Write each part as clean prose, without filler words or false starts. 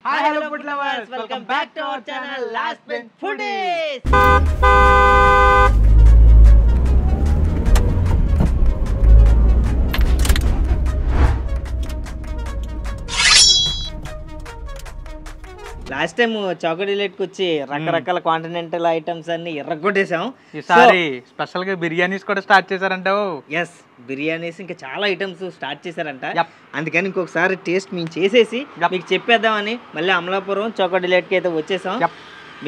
Hi, hello food lovers. Welcome back to our channel Last Bench Foodies. Last time choco డిలైట్కి వచ్చి రకరకాల continental items అన్ని ఎర్రగొట్టేసాం. ఈసారి special గా బిర్యానీస్ కూడా స్టార్ట్ చేశారంటావు. ఎస్, బిర్యానీస్ ఇంకా చాలా ఐటమ్స్ స్టార్ట్ చేశారంట. అందుకని ఇంకొకసారి టేస్ట్ మేము చేసేసి మీకు చెప్పేద్దామని మళ్ళీ అమలాపురం చాకో డిలైట్కి అయితే వచ్చేసాం.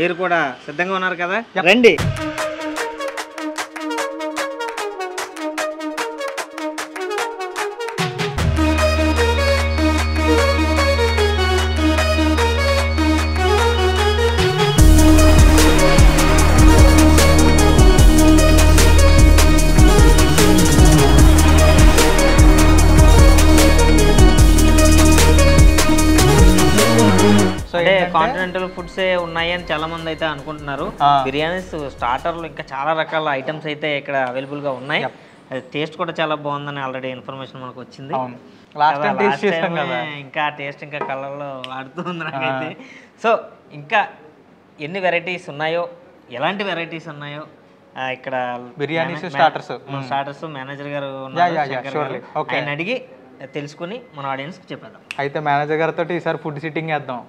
మీరు కూడా సిద్ధంగా ఉన్నారు కదా? రండి. అంటే కాంటినెంటల్ ఫుడ్స్ ఉన్నాయి అని చాలా మంది అయితే అనుకుంటున్నారు. బిర్యానీస్ స్టార్టర్లు ఇంకా చాలా రకాల ఐటమ్స్ అయితే ఇక్కడ అవైలబుల్ గా ఉన్నాయి. టేస్ట్ కూడా చాలా బాగుందని ఆల్రెడీ ఇన్ఫర్మేషన్ మనకు వచ్చింది. ఇంకా టేస్ట్ ఇంకా కలర్లో ఆడుతుంది నాకైతే. సో ఇంకా ఎన్ని వెరైటీస్ ఉన్నాయో, ఎలాంటి వెరైటీస్ ఉన్నాయో ఇక్కడ బిర్యానీస్ స్టార్టర్స్ మేనేజర్ గారు ఆయన అడిగి తెలుసుకుని మన ఆడియన్స్ చెప్పేద్దాం. అయితే మేనేజర్ గారితో ఈసారి ఫుడ్ సిట్టింగ్ వేద్దాం.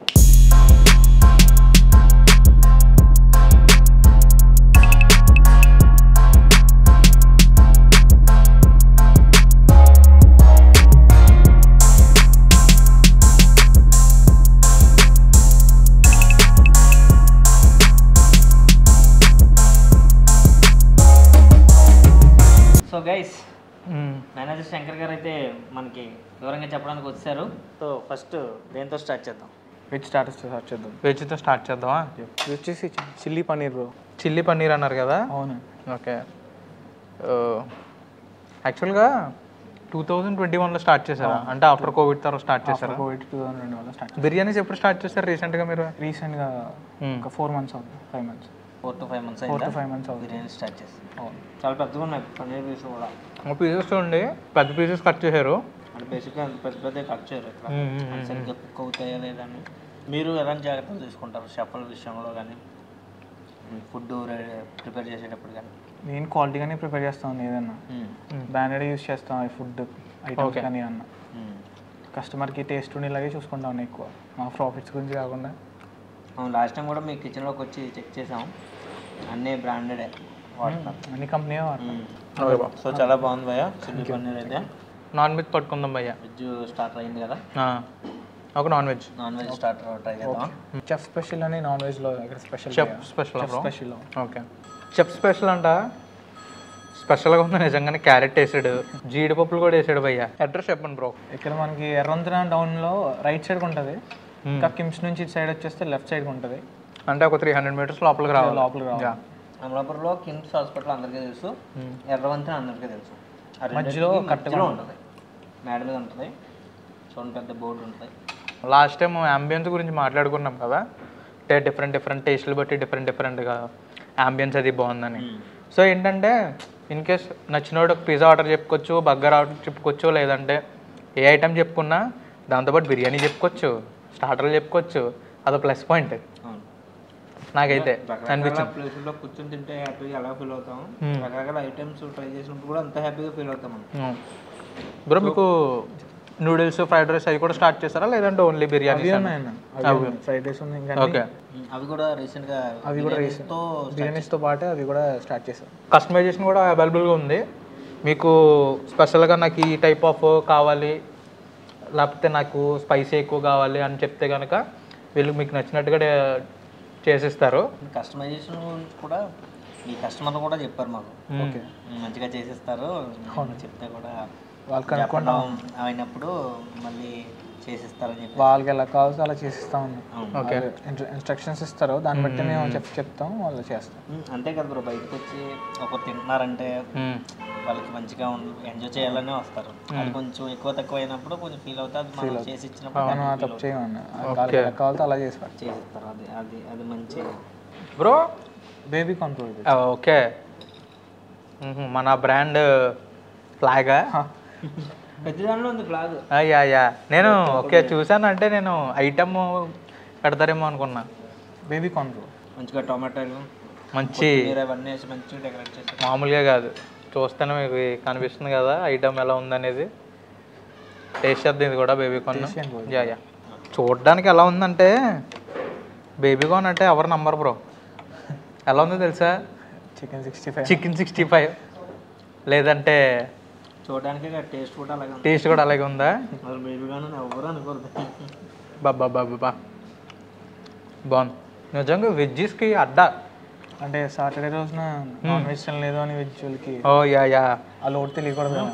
So guys, manager Shankar garu అయితే మనకి వివరంగా చెప్పడానికి వచ్చారు. సో ఫస్ట్ దేంతో స్టార్ట్ చేద్దాం? వెజ్ స్టార్టర్స్ స్టార్ట్ చేద్దాం. వెజ్తో స్టార్ట్ చేద్దామా? ఇది వచ్చేసి chilli paneer bro. Chilli paneer అన్నారు కదా? అవును. ఓకే. యాక్చువల్గా 2021లో స్టార్ట్ చేశారా? అంటే ఆఫ్టర్ కోవిడ్ తర్వాత స్టార్ట్ చేశారా? కోవిడ్ 2021లో స్టార్ట్. బిర్యానీస్ ఎప్పుడు స్టార్ట్ చేశారు రీసెంట్గా మీరు? రీసెంట్గా ఒక 4 months అవుతుంది. 5 months. 4 to 5 months అవుతుంది బిర్యానీ స్టార్ట్ చేసి. చాలా పెద్దగా ఉన్నాయి పన్నీర్ పీస్ కూడా. పీసెస్ ఉండి పెద్ద పీసెస్ కట్ చేశారు. అంటే బేసిక్గా పెద్ద పెద్ద కట్ చేయరు ఇక్కడ. సరిగ్గా కుక్ అవుతాయా లేదని మీరు ఎలాంటి జాగ్రత్తలు తీసుకుంటారు షెఫ్ల విషయంలో కానీ, ఫుడ్ ప్రిపేర్ చేసేటప్పుడు కానీ? నేను క్వాలిటీగానే ప్రిపేర్ చేస్తాను. ఏదన్నా బ్రాండెడ్ యూస్ చేస్తాం ఈ ఫుడ్ ఐటమ్స్ కానీ అన్న. కస్టమర్కి టేస్ట్ ఉండేలాగే చూసుకుంటాం ఎక్కువ, మా ప్రాఫిట్స్ గురించి కాకుండా. లాస్ట్ టైం కూడా మీ కిచెన్లోకి వచ్చి చెక్ చేసాం, అన్నీ బ్రాండెడే వాడతాం, అన్ని కంపెనీ వాడతాం. సో చాలా బాగుంది భయ్య చిల్లీ పన్నీర్ అయితే. నాన్ వెజ్ పట్టుకుందాం భయ్య. వెజ్ స్టార్టర్ అయింది కదా, ఒక నాన్ వెజ్ స్టార్టర్ ట్రై చేద్దాం. చెఫ్ స్పెషల్ అని నాన్ వెజ్లో ఇక్కడ special. Chef special. Okay. Chef special అంట. స్పెషల్గా ఉంది నిజంగానే. క్యారెట్ వేసాడు, జీడిపప్పులు కూడా వేసాడు భయ్య. అడ్రస్ చెప్పండి బ్రో. ఇక్కడ మనకి ఎర్రవంతెన టౌన్లో రైట్ సైడ్ ఉంటుంది. ఇంకా కిమ్స్ నుంచి ఇటు సైడ్ వచ్చేస్తే లెఫ్ట్ సైడ్ ఉంటుంది. అంటే ఒక 300 meters లోపలికి రావాలి. అమలాపురంలో కిమ్స్ హాస్పిటల్ అందరికీ తెలుసు, ఎర్రవంతెన అందరికీ తెలుసు. మధ్యలో కరెక్ట్గా ఉంటుంది, మేడ మీద ఉంటుంది, చూడండి పెద్ద బోర్డు ఉంటుంది. లాస్ట్ టైం అంబియన్స్ గురించి మాట్లాడుకున్నాం కదా, అంటే డిఫరెంట్ టేస్ట్లు బట్టి డిఫరెంట్గా అంబియన్స్ అది బాగుందని. సో ఏంటంటే ఇన్ కేస్ నచ్చినోడు ఒక పిజ్జా ఆర్డర్ చెప్పుకోవచ్చు, బర్గర్ ఆర్డర్ చెప్పుకోవచ్చు, లేదంటే ఏ ఐటమ్ చెప్పుకున్నా దాంతోపాటు బిర్యానీ చెప్పుకోవచ్చు, స్టార్టర్లు చెప్పుకోవచ్చు. అదో ప్లస్ పాయింట్ నాకైతే అనిపించింది. ప్లేస్లో కూర్చొని తింటే హ్యాపీగా ఎలా ఫీల్ అవుతాం, రకరకాల ఐటమ్స్ ట్రై చేసినప్పుడు కూడా అంత హ్యాపీగా ఫీల్ అవుతాం. బ్రో మీకు నూడిల్స్, ఫ్రైడ్ రైస్ అవి కూడా స్టార్ట్ చేస్తారా, లేదంటే ఓన్లీ బిర్యానీ? ఫ్రైడ్ రైస్ ఉంది. ఓకే. అవి కూడా రీసెంట్గా బిర్యానీస్తో పాటే అవి కూడా స్టార్ట్ చేశారు. కస్టమైజేషన్ కూడా అవైలబుల్గా ఉంది. మీకు స్పెషల్గా నాకు ఈ టైప్ ఆఫ్ కావాలి, లేకపోతే నాకు స్పైసీ ఎక్కువ కావాలి అని చెప్తే కనుక వీళ్ళు మీకు నచ్చినట్టుగా చేసిస్తారు. కస్టమైజేషన్ గురించి కూడా మీ కస్టమర్లు కూడా చెప్పారు మాకు, ఓకే మంచిగా చేసిస్తారు చెప్తే కూడా వాళ్ళకి అనుకుంటాం అయినప్పుడు మళ్ళీ చేసిస్తారని చెప్పి వాళ్ళకి ఎలా కావాల్సి అలా చేసిస్తాం. ఓకే, ఇన్స్ట్రక్షన్స్ ఇస్తారు, దాన్ని బట్టి మేము చెప్తాం, వాళ్ళు చేస్తాం. అంతే కదా బ్రో, బయటకు వచ్చి ఒకరు తింటున్నారంటే వాళ్ళకి మంచిగా ఎంజాయ్ చేయాలనే వస్తారు. అది కొంచెం ఎక్కువ తక్కువ అయినప్పుడు కొంచెం ఫీల్ అవుతుంది, మనం చేసి ఇచ్చినప్పుడు తప్పు చేయమని ఎలా కావాలో అలా చేసిస్తారు. అది మంచి బ్రో. Baby control. ఓకే, మన బ్రాండ్ ఫ్లాగా ప్రతి దానిలో ఉంది ఫ్లాగ్. యా నేను ఓకే చూసాను. అంటే నేను ఐటమ్ పెడతారేమో అనుకున్నా. Baby corn bro. మంచిగా టొమాటోలు మంచి అవన్నీ వేసి మంచిగా డెకరేట్ చేస్తారు. మామూలుగా కాదు, చూస్తేనే మీకు కనిపిస్తుంది కదా ఐటమ్ ఎలా ఉందనేది. టేస్ట్ చేద్దాం ఇది కూడా బేబీ కార్న్. యా యా చూడడానికి ఎలా ఉందంటే బేబీ కార్న్ అంటే ఎవరు నంబర్ బ్రో. ఎలా ఉందో తెలుసా? చికెన్ 65. చికెన్ 65 లేదంటే చూడడానికి టేస్ట్ కూడా అలాగే ఉంది. టేస్ట్ కూడా అలాగే ఉందా? అసలు బేబీ కానీ ఎవరు అనుకోరు. బాబా బాగుంది నిజంగా. వెజ్జెస్కి అడ్డా అంటే సాటర్డే రోజున నాన్ వెజ్ తినలేదు అని వెజ్ వాళ్ళకి ఓ యా యా ఆ లోటు తెలియకూడదు కదా.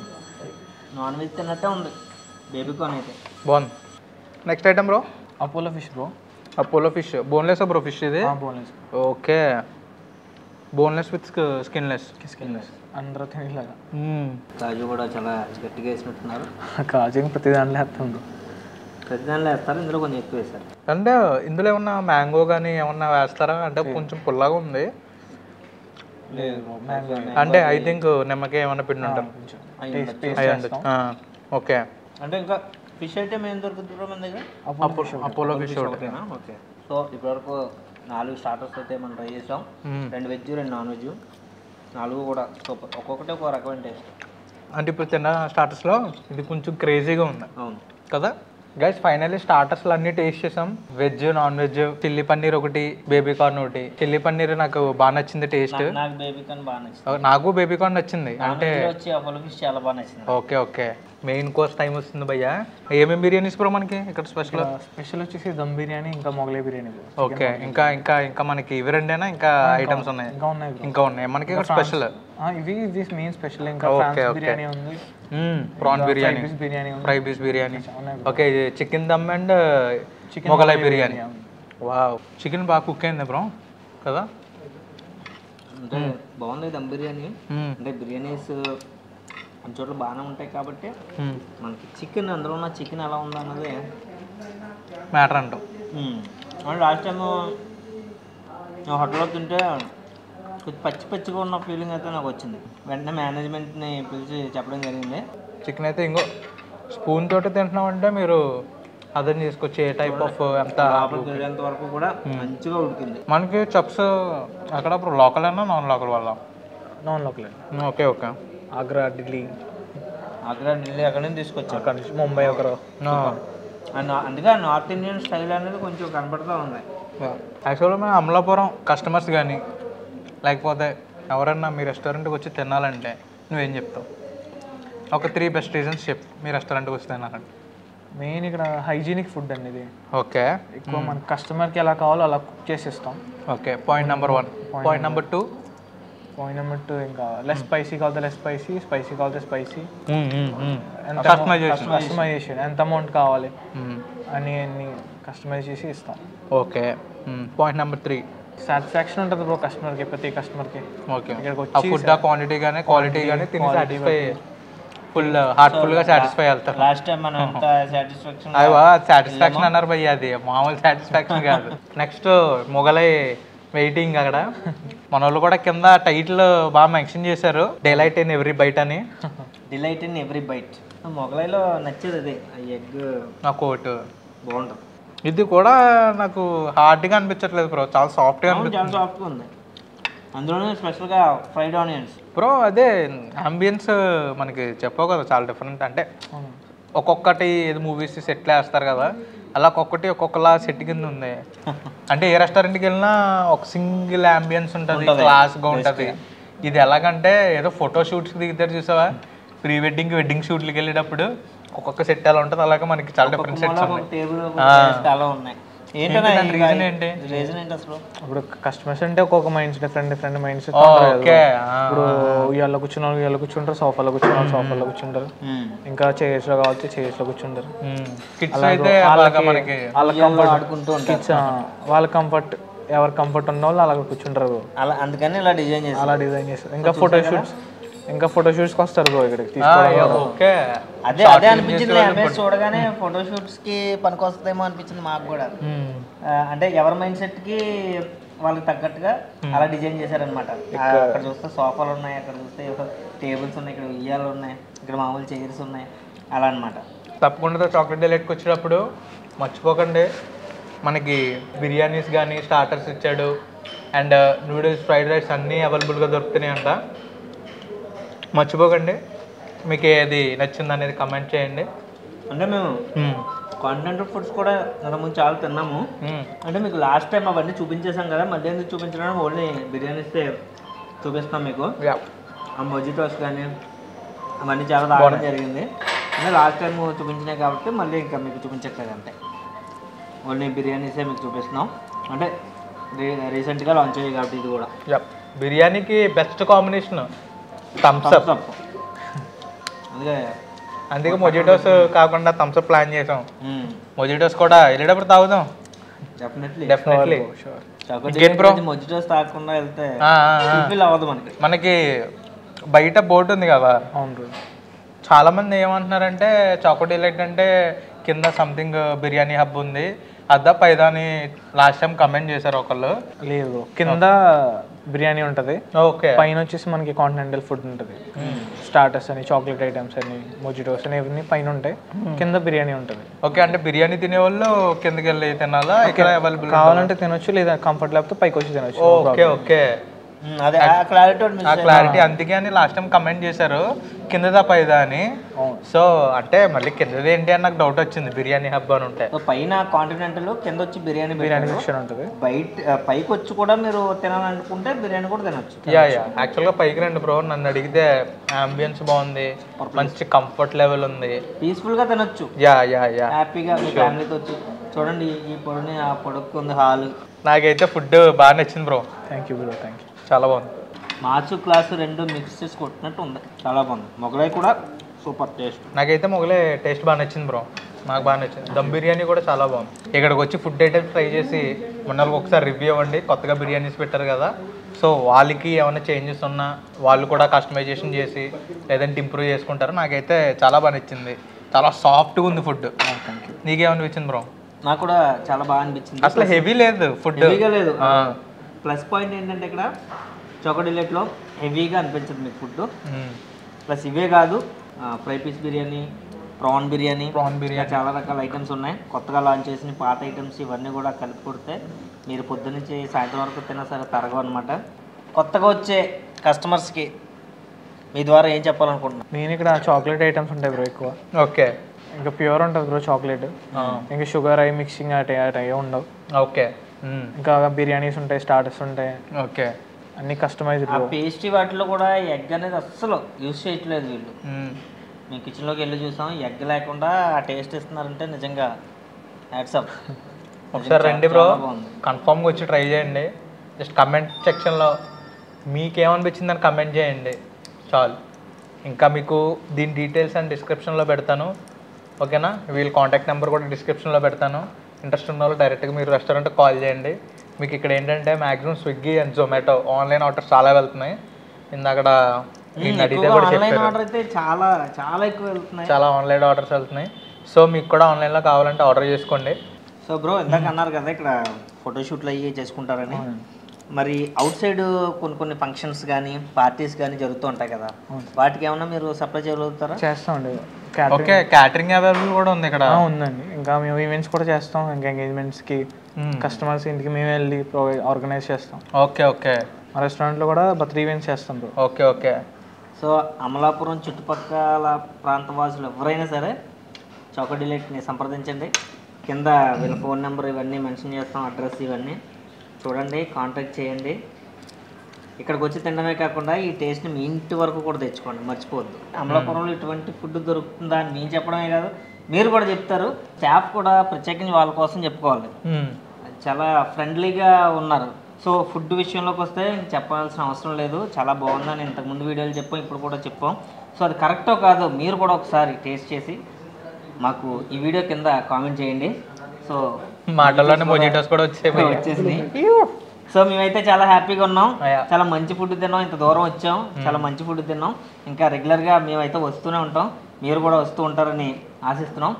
నాన్ వెజ్ తిన్నట్టే ఉంది బేబీ కార్న్ అయితే. బాగుంది. Next item bro. Apollo fish bro. Apollo fish boneless bro fish ఇది? Boneless. Okay, boneless with skinless. Skinless అందరూ తినేలాగా. కాజు కూడా చాలా గట్టిగా వేసినట్టున్నారు. కాజు ప్రతి దాంట్లో వేస్తాం బ్రో. ప్రతి దాంట్లో వేస్తారు, ఇందులో కొంచెం ఎక్కువ వేస్తారు. అంటే ఇందులో ఏమన్నా మ్యాంగో కానీ ఏమన్నా వేస్తారా? అంటే కొంచెం పుల్లగా ఉంది. అంటే ఐ థింక్ నిమ్మకాయ ఏమన్నా పిండి ఉంటారు. ఓకే. అంటే ఇంకా ఫిష్ ఐటమ్ ఏం దొరుకుతుంది మన దగ్గర? అపోలో ఫిష్ ఒకటి. ఓకే. సో ఇప్పటివరకు 4 స్టార్టర్స్ అయితే మనం ట్రై చేసాం. 2 వెజ్ 2 నాన్ వెజ్, 4 కూడా సూపర్. ఒక్కొక్కటి ఒక రకమైన టేస్ట్. అంటే ఇప్పుడు తిన్న స్టార్టర్స్లో ఇది కొంచెం క్రేజీగా ఉంది. అవును కదా గైస్. ఫైనల్లీ స్టార్టర్స్లో అన్ని టేస్ట్ చేసాం. Veg, non veg, chilli paneer ఒకటి, బేబీ కార్న్ ఒకటి. చిల్లీ పన్నీర్ నాకు బాగా నచ్చింది టేస్ట్. నాకు బేబీ కార్న్ బాగా నచ్చింది. నాకు బేబీ కార్న్ నచ్చింది. అంటే వచ్చి అపోలో ఫిష్ చాలా బాగా నచ్చింది. Okay okay. Main course time వస్తుంది భయ్యా. ఏమేమి బిర్యానీస్ బ్రో మనకి ఇక్కడ స్పెషల్? స్పెషల్ వచ్చేసి దమ్ బిర్యానీ, ఇంకా మొగలై బిర్యానీ. ఓకే. ఇంకా ఇంకా ఇంకా మనకి ఇవి రెండేనా ఇంకా ఐటమ్స్ ఉన్నాయి? ఇంకా ఉన్నాయి మనకి ఇక్కడ స్పెషల్. ఇవి మెయిన్ స్పెషల్. ఇంకా ప్రాన్స్ బిర్యానీ ఉంది, prawn biryani, fry piece biryani. Okay. Chicken dum and Mughlai biryani. Wow, chicken బాగా కుక్ అయింది బ్రో కదా. అంటే బాగుంది దమ్ బిర్యానీ. అంటే బిర్యానీస్ కొన్ని చోట్ల బాగానే ఉంటాయి కాబట్టి మనకి చికెన్, అందులో ఉన్న చికెన్ ఎలా ఉంది అన్నది మ్యాటర్ అంటాం. లాస్ట్ టైం హోటల్లో తింటే కొంచెం పచ్చిగా ఉన్న ఫీలింగ్ అయితే నాకు వచ్చింది. వెంటనే మేనేజ్మెంట్ని పిలిచి చెప్పడం జరిగింది. చికెన్ అయితే ఇంకో స్పూన్ తోటి తింటున్నాం అంటే మీరు అర్థం చేసుకోవచ్చు ఏ టైప్ ఆఫ్ ఎంత వెళ్ళేంత వరకు కూడా మంచిగా ఉడికింది. మనకి చప్స్ అక్కడ లోకల్ అయినా నాన్ లోకల్ వల్ల? Non local. Okay okay. Agra Delhi అక్కడ నుంచి తీసుకొచ్చారు. అక్కడ నుంచి ముంబై ఒకరు. అందుకే నార్త్ ఇండియన్ స్టైల్ అనేది కొంచెం కనపడుతూ ఉంది. యాక్చువల్గా మేము అమలాపురం కస్టమర్స్ కానీ లేకపోతే ఎవరన్నా మీ రెస్టారెంట్కి వచ్చి తినాలంటే నువ్వేం చెప్తావు? ఒక 3 బెస్ట్ రీజన్స్ చెప్పు మీ రెస్టారెంట్కి వచ్చి తినాలంటే. మెయిన్ ఇక్కడ హైజీనిక్ ఫుడ్ అండి ఇది. ఓకే. ఎక్కువ మన కస్టమర్కి ఎలా కావాలో అలా కుక్ చేసి ఇస్తాం. Okay. Point number 1. Point number 2? Point number 2 ఇంకా లెస్ స్పైసీ కావాలంటే లెస్ స్పైసీ, స్పైసీ కావాలంటే స్పైసీ. కస్టమైజేషన్ ఎంత అమౌంట్ కావాలి అని కస్టమైజ్ చేసి ఇస్తాం. ఓకే. Point number 3? సాటిస్ఫాక్షన్ ఉంటుంది బ్రో కస్టమర్కి, ప్రతి కస్టమర్కి. ఓకే. ఫుడ్ క్వాంటిటీ కానీ క్వాలిటీ కానీ తిని సాటిస్ఫై, ఫుల్ హార్ట్ఫుల్గా సాటిస్ఫై అవుతారు. లాస్ట్ టైం మనం ఎంత సాటిస్ఫాక్షన్ సాటిస్ఫాక్షన్ అన్నారు భయ్య, అది మామూలు సాటిస్ఫాక్షన్ కాదు. Next Mughlai waiting. అక్కడ మన వాళ్ళు కూడా కింద టైటిల్ బాగా మెన్షన్ చేశారు, డిలైట్ ఇన్ ఎవ్రీ బైట్ అని. Delight in every bite. మొగలైలో నచ్చేది అదే, ఎగ్ నా కోట్ బాగుంటుంది. ఇది కూడా నాకు హార్డ్గా అనిపించట్లేదు బ్రో, చాలా సాఫ్ట్గా అనిపిస్తుంది. చాలా సాఫ్ట్గా ఉంది. అందులోనే స్పెషల్గా ఫ్రైడ్ ఆనియన్స్ బ్రో. అదే అంబియన్స్ మనకి చెప్పావు కదా చాలా డిఫరెంట్. అంటే ఒక్కొక్కటి ఏది మూవీస్ సెట్లు వేస్తారు కదా, అలా ఒక్కొక్కలా సెట్ కింద ఉంది. అంటే ఏ రెస్టారెంట్కి వెళ్ళినా ఒక సింగిల్ అంబియన్స్ ఉంటుంది, క్లాస్గా ఉంటుంది. ఇది ఎలాగంటే ఏదో ఫోటో షూట్స్కి దిగుతారు చూసావా, ప్రీ వెడ్డింగ్ వెడ్డింగ్ షూట్లకి వెళ్ళేటప్పుడు ఒక్కొక్క సెట్ ఎలా ఉంటుంది, అలాగే మనకి చాలా డిఫరెంట్ సెట్స్ ఉన్నాయి. రీజన్ ఏంటి? ఇప్పుడు కస్టమర్స్ అంటే ఒక్కొక్క మైండ్స్, డిఫరెంట్ మైండ్స్. ఇప్పుడు ఇవాళ కూర్చున్న వాళ్ళు ఇవాళ కూర్చుంటారు, సోఫాలో కూర్చున్న వాళ్ళు సోఫాలో కూర్చుంటారు, ఇంకా చైర్స్ లో కావచ్చు చైర్స్ లో కూర్చుంటారు. వాళ్ళ కంఫర్ట్, ఎవరు కంఫర్ట్ ఉన్న వాళ్ళు అలా కూర్చుంటారు. అందుకని అలా డిజైన్ చేస్తారు. ఇంకా ఫోటో షూట్స్కి వస్తారు బ్రో ఇక్కడికి. అదే అనిపించింది చూడగానే, ఫోటో షూట్స్ కి పనికి వస్తుందేమో అనిపించింది మాకు కూడా. అంటే ఎవరి మైండ్ సెట్ కి వాళ్ళకి తగ్గట్టుగా అలా డిజైన్ చేశారనమాట. అక్కడ చూస్తే సోఫాలు ఉన్నాయి, అక్కడ చూస్తే టేబుల్స్ ఉన్నాయి, ఇక్కడ ఉయ్యాలు ఉన్నాయి, ఇక్కడ మామూలు చైర్స్ ఉన్నాయి, అలా అనమాట. తప్పకుండా చాక్లెట్ డిలైట్కి వచ్చేటప్పుడు మర్చిపోకండి మనకి బిర్యానీస్ కానీ స్టార్టర్స్ ఇచ్చాడు. అండ్ నూడిల్స్, ఫ్రైడ్ రైస్ అన్నీ అవైలబుల్గా దొరుకుతున్నాయి అంట. మర్చిపోకండి, మీకు ఏది నచ్చింది అనేది కమెంట్ చేయండి. అంటే మేము కాంటినెంటల్ ఫుడ్స్ కూడా ఇంతకుముందు చాలా తిన్నాము. అంటే మీకు లాస్ట్ టైం అవన్నీ చూపించేసాం కదా, మళ్ళీ ఎందుకు చూపించడానికి ఓన్లీ బిర్యానీస్ చూపిస్తాం మీకు. ఆ మొజిటోస్ కానీ అవన్నీ చాలా తాగడం జరిగింది. అంటే లాస్ట్ టైం చూపించినాయి కాబట్టి మళ్ళీ ఇంకా మీకు చూపించట్లేదు. అంటే ఓన్లీ బిర్యానీసే మీకు చూపిస్తున్నాం. అంటే రీసెంట్గా లాంచ్ అయ్యాయి కాబట్టి ఇది కూడా. బిర్యానీకి బెస్ట్ కాంబినేషన్ థమ్స్ అప్. అందుకే మొజిటోస్ కాకుండా థమ్స్ అప్ ప్లాన్ చేసాం. మొజిటోస్ కూడా వెళ్ళేటప్పుడు తాగుదాం. డెఫినెట్లీ మొజిటోస్ తాగకుండా వెళ్తే అవ్వదు మనకి బయట బోర్డు ఉంది కదా. చాలా మంది ఏమంటున్నారంటే చాకో డిలైట్ అంటే కింద సంథింగ్ బిర్యానీ హబ్ ఉంది అద్దా పైదా అని లాస్ట్ టైం కమెంట్ చేశారు ఒకళ్ళు. లేదు, కింద బిర్యానీ ఉంటుంది, ఓకే, పైన వచ్చేసి మనకి కాంటినెంటల్ ఫుడ్ ఉంటుంది. స్టార్టర్స్ అని, చాక్లెట్ ఐటమ్స్ అని, మొజిటోస్ అని ఇవన్నీ పైన ఉంటాయి, కింద బిర్యానీ ఉంటుంది. ఓకే, అంటే బిర్యానీ తినేవాళ్ళు కిందకి వెళ్ళి తినాలా? ఇక్కడ అవైలబుల్ కావాలంటే తినొచ్చు, లేదా కంఫర్ట్ లేకపోతే పైకి వచ్చి తినొచ్చు. ఓకే ఓకే, అదే క్లారిటీ. అందుకే అని లాస్ట్ టైం కమెంట్ చేశారు కిందదా పైదా అని. సో అంటే మళ్ళీ కిందది ఏంటి అని నాకు డౌట్ వచ్చింది, బిర్యానీ హబ్ అని ఉంటే. పైన కాంటినెంటల్, కింద వచ్చి బిర్యానీ సెక్షన్ ఉంటుంది. బయట పైకి వచ్చి కూడా మీరు తినాలనుకుంటే బిర్యానీ కూడా తినొచ్చు. యాక్చువల్గా పైకి రండి బ్రో, నన్ను అడిగితే అంబియన్స్ బాగుంది, మంచి కంఫర్ట్ లెవెల్ ఉంది, పీస్ఫుల్ గా తినొచ్చు. హ్యాపీగా మీ ఫ్యామిలీతో వచ్చి చూడండి. ఈ పొడని ఆ పొడకు ఉంది హాల్. నాకైతే ఫుడ్ బాగా నచ్చింది bro. Thank you bro, thank you. చాలా బాగుంది. మార్చు క్లాసు రెండు మిక్స్ చేసి కొట్టినట్టు ఉంది, చాలా బాగుంది. మొగలై కూడా సూపర్ టేస్ట్. నాకైతే మొగలై టేస్ట్ బాగా నచ్చింది బ్రో, నాకు బాగా నచ్చింది. దమ్ బిర్యానీ కూడా చాలా బాగుంది. ఇక్కడికి వచ్చి ఫుడ్ ఐటమ్స్ ట్రై చేసి మొన్నలకు ఒకసారి రివ్యూ ఇవ్వండి. కొత్తగా బిర్యానీస్ పెట్టారు కదా, సో వాళ్ళకి ఏమైనా చేంజెస్ ఉన్నా వాళ్ళు కూడా కస్టమైజేషన్ చేసి లేదంటే ఇంప్రూవ్ చేసుకుంటారు. నాకైతే చాలా బాగా నచ్చింది, చాలా సాఫ్ట్గా ఉంది ఫుడ్. నీకేమనిపించింది బ్రో? నాకు కూడా చాలా బాగా అనిపించింది. అసలు హెవీ లేదు ఫుడ్, హెవీగా లేదు. ప్లస్ పాయింట్ ఏంటంటే ఇక్కడ చాకో డిలైట్లో హెవీగా అనిపించదు మీకు ఫుడ్. ప్లస్ ఇవే కాదు, fry piece biryani, prawn biryani చాలా రకాల ఐటమ్స్ ఉన్నాయి. కొత్తగా లాంచ్ చేసిన పాత ఐటమ్స్ ఇవన్నీ కూడా కలిపి కొడితే మీరు పొద్దున్నుంచి సాయంత్రం వరకు తిన్నా సరే తరగవు అనమాట. కొత్తగా వచ్చే కస్టమర్స్కి మీ ద్వారా ఏం చెప్పాలనుకుంటున్నాను? నేను ఇక్కడ చాక్లెట్ ఐటమ్స్ ఉంటాయి బ్రో ఎక్కువ. ఓకే, ఇంకా ప్యూర్ ఉంటుంది బ్రో చాక్లెట్, ఇంకా షుగర్ అవి మిక్సింగ్ అవి ఉండవు. ఓకే, ఇంకా బిర్యానీస్ ఉంటాయి, స్టార్టర్స్ ఉంటాయి. ఓకే, అన్ని కస్టమైజ్డ్. పేస్ట్రీ వాటిలో కూడా ఎగ్ అనేది అస్సలు యూజ్ చేయట్లేదు వీళ్ళు. మేము కిచెన్లోకి వెళ్ళి చూసాం, ఎగ్ లేకుండా ఆ టేస్ట్ ఇస్తున్నారంటే నిజంగా హ్యాట్స్ ఆఫ్. ఒకసారి రండి బ్రో, కన్ఫామ్గా వచ్చి ట్రై చేయండి. జస్ట్ కమెంట్ సెక్షన్లో మీకేమనిపించిందని కమెంట్ చేయండి చాలు. ఇంకా మీకు దీని డీటెయిల్స్ అండ్ డిస్క్రిప్షన్లో పెడతాను, ఓకేనా? వీళ్ళ కాంటాక్ట్ నెంబర్ కూడా డిస్క్రిప్షన్లో పెడతాను. ఇంట్రెస్ట్ ఉన్న వాళ్ళు డైరెక్ట్గా మీరు రెస్టారెంట్కి కాల్ చేయండి. మీకు ఇక్కడ ఏంటంటే maximum Swiggy and Zomato online orders చాలా వెళ్తున్నాయి. ఇందాక అడిగితే కూడా చెప్పారు చాలా ఆన్లైన్ ఆర్డర్స్ వెళ్తున్నాయి. సో మీకు కూడా ఆన్లైన్లో కావాలంటే ఆర్డర్ చేసుకోండి. సో బ్రో ఇందాక అన్నారు కదా ఇక్కడ ఫోటోషూట్లు అయ్యి చేసుకుంటారని, మరి అవుట్ సైడ్ కొన్ని ఫంక్షన్స్ కానీ పార్టీస్ కానీ జరుగుతూ ఉంటాయి కదా, వాటికి ఏమన్నా మీరు సప్లై చేయగలుగుతారా? చేస్తామండి. ఓకే, క్యాటరింగ్ అవైలబుల్ కూడా ఉంది ఇక్కడ. ఉందండి. ఇంకా మేము ఈవెంట్స్ కూడా చేస్తాం. ఇంకా ఎంగేజ్మెంట్స్కి కస్టమర్స్ ఇంటికి మేము వెళ్ళి ఆర్గనైజ్ చేస్తాం. ఓకే ఓకే, మా రెస్టారెంట్లో కూడా బర్త్డే ఈవెంట్స్ చేస్తాం bro. Okay okay. So Amalapuram చుట్టుపక్కల ప్రాంత వాసులు ఎవరైనా సరే చాకో డిలైట్ని సంప్రదించండి. కింద వీళ్ళ ఫోన్ నెంబర్ ఇవన్నీ మెన్షన్ చేస్తాం, అడ్రస్ ఇవన్నీ చూడండి, కాంటాక్ట్ చేయండి. ఇక్కడికి వచ్చి తినడమే కాకుండా ఈ టేస్ట్ని మీ ఇంటి వరకు కూడా తెచ్చుకోండి, మర్చిపోవద్దు. అమలాపురంలో ఇటువంటి ఫుడ్ దొరుకుతుందా అని మేము చెప్పడమే కాదు, మీరు కూడా చెప్తారు. స్టాఫ్ కూడా ప్రత్యేకించి వాళ్ళ కోసం చెప్పుకోవాలి, చాలా ఫ్రెండ్లీగా ఉన్నారు. సో ఫుడ్ విషయంలోకి వస్తే చెప్పాల్సిన అవసరం లేదు, చాలా బాగుందని ఇంతకుముందు వీడియోలు చెప్పాం, ఇప్పుడు కూడా చెప్పాం. సో అది కరెక్టో కాదో మీరు కూడా ఒకసారి టేస్ట్ చేసి మాకు ఈ వీడియో కింద కామెంట్ చేయండి. సో మాటల్లోనే మొజిటోస్ కూడా వచ్చేసినాయి. సో మేమైతే చాలా హ్యాపీగా ఉన్నాం, చాలా మంచి ఫుడ్ తిన్నాం, ఇంత దూరం వచ్చాం, చాలా మంచి ఫుడ్ తిన్నాం. ఇంకా రెగ్యులర్గా మేమైతే వస్తూనే ఉంటాం, మీరు కూడా వస్తూ ఉంటారని ఆశిస్తున్నాం.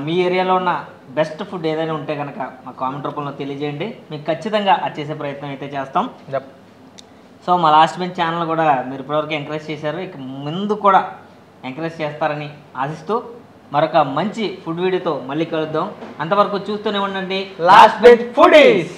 మీ ఏరియాలో ఉన్న బెస్ట్ ఫుడ్ ఏదైనా ఉంటే కనుక మా కామెంట్ రూపంలో తెలియజేయండి, మీకు ఖచ్చితంగా అది చేసే ప్రయత్నం అయితే చేస్తాం. సో మా లాస్ట్ బెంచ్ ఛానల్ కూడా మీరు ఇప్పటివరకు ఎంకరేజ్ చేశారు, ఇక ముందు కూడా ఎంకరేజ్ చేస్తారని ఆశిస్తూ మరొక మంచి ఫుడ్ వీడియోతో మళ్ళీ కలుద్దాం. అంతవరకు చూస్తూనే ఉండండి లాస్ట్ బెంచ్ ఫుడీస్.